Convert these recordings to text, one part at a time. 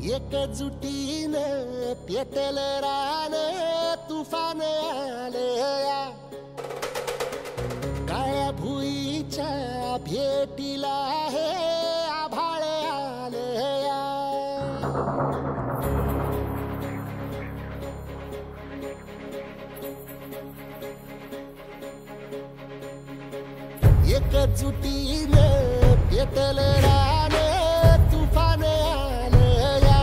एकजुटीनं पेटलं रान तुफान आलया काळ्या भुईच्या भेटीला हे आभाळ आलया एकजुटीनं पेटलं रान तुफान आलया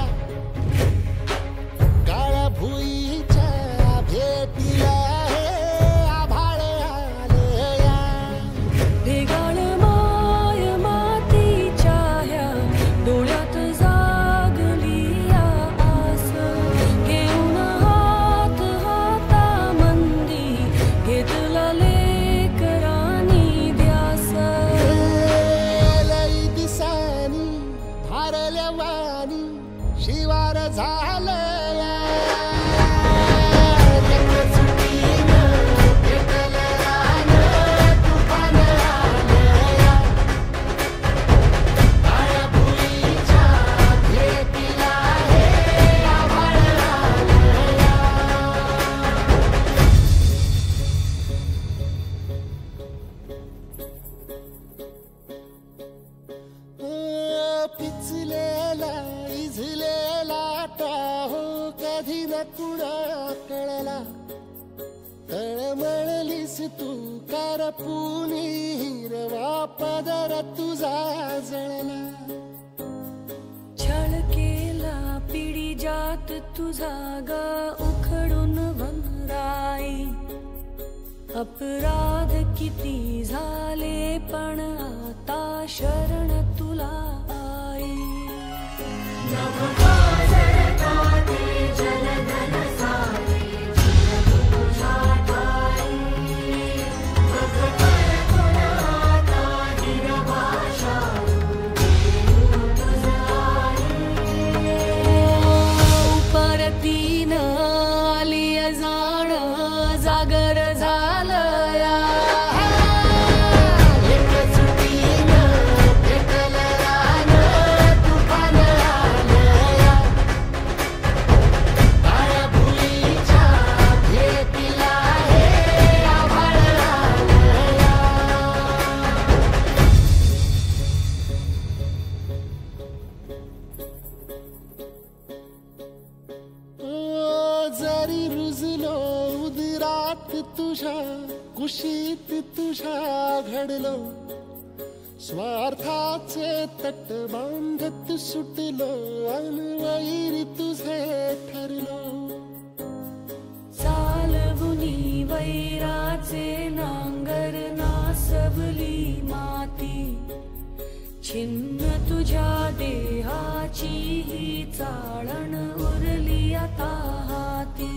काळ्या भुईच्या भेटीला हे आभाळ आलया ढेगाळ माय मातीच्या ह्या डोळ्यात जागली आस घेऊन हात हातामंदी घेतला लेकरांनी ध्यास लई दिसानी भारल्या वाणी शिवार झालया एकजुटीनं पेटलं रान तुफान आलया काळ्या भुईच्या भेटीला हे आभाळ आलया पिचलेला इझलेला टाहो कधी न कुणा कळला तळमळलीस तू करपुनी हिरवा पदर तुझा जळला छळ केला पिढी जात तुझा ग उखडून वनराई अपराध किती झाले पण आता शरण तुला आई परतीन आली जाण जागर झालया एकजुटीनं पेटलं रान तुफान आलया काळ्या भुईच्या भेटीला हे आभाळ आलया जरी रुजलो उदरात तुझ्या कुशीत तुझ्या घडलो स्वार्थाचे तट बांधत सुटलो अनवैरी तुझे ठरलो चालवुनी वैराचे नांगर नासवली माती छिन्न तुझ्या देहाची ही चाळण उरली आता हाती